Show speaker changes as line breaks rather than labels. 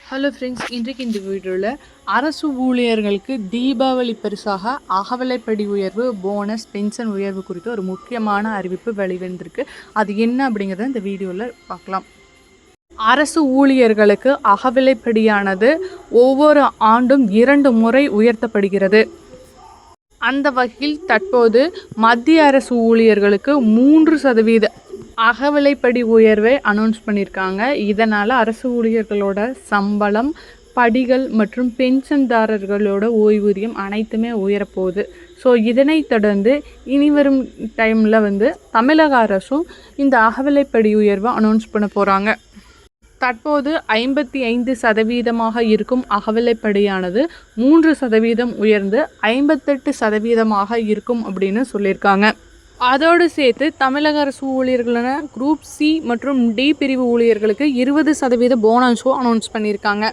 Hello friends, இன்றைக்கு இந்த வீடியோவில் அரசு ஊழியர்களுக்கு தீபாவளி பரிசாக அகவிலைப்படி உயர்வு, போனஸ், பென்ஷன் உயர்வு குறித்து ஒரு முக்கியமான அறிவிப்பு வெளிவந்திருக்கு. அது என்ன அப்படிங்கிறத இந்த வீடியோவில் பார்க்கலாம். அரசு ஊழியர்களுக்கு அகவிலைப்படியானது ஒவ்வொரு ஆண்டும் 2 முறை உயர்த்தப்படுகிறது. அந்த வகையில் தற்போது மத்திய அரசு ஊழியர்களுக்கு 3% அகவிலைப்படி உயர்வை அனௌன்ஸ் பண்ணியிருக்காங்க. இதனால் அரசு ஊழியர்களோட சம்பளம், படிகள் மற்றும் பென்ஷன்தாரர்களோட ஓய்வூதியம் அனைத்துமே உயரப்போகுது. ஸோ இதனை தொடர்ந்து இனி வரும் டைமில் தமிழக அரசும் இந்த அகவிலைப்படி உயர்வை அனௌன்ஸ் பண்ண போகிறாங்க. தற்போது 55% இருக்கும் அகவிலைப்படியானது 3% உயர்ந்து 58% இருக்கும் அப்படின்னு சொல்லியிருக்காங்க. அதோடு சேர்த்து தமிழக அரசு ஊழியர்களான குரூப் சி மற்றும் டி பிரிவு ஊழியர்களுக்கு 20% போனஸும் அனௌன்ஸ் பண்ணியிருக்காங்க.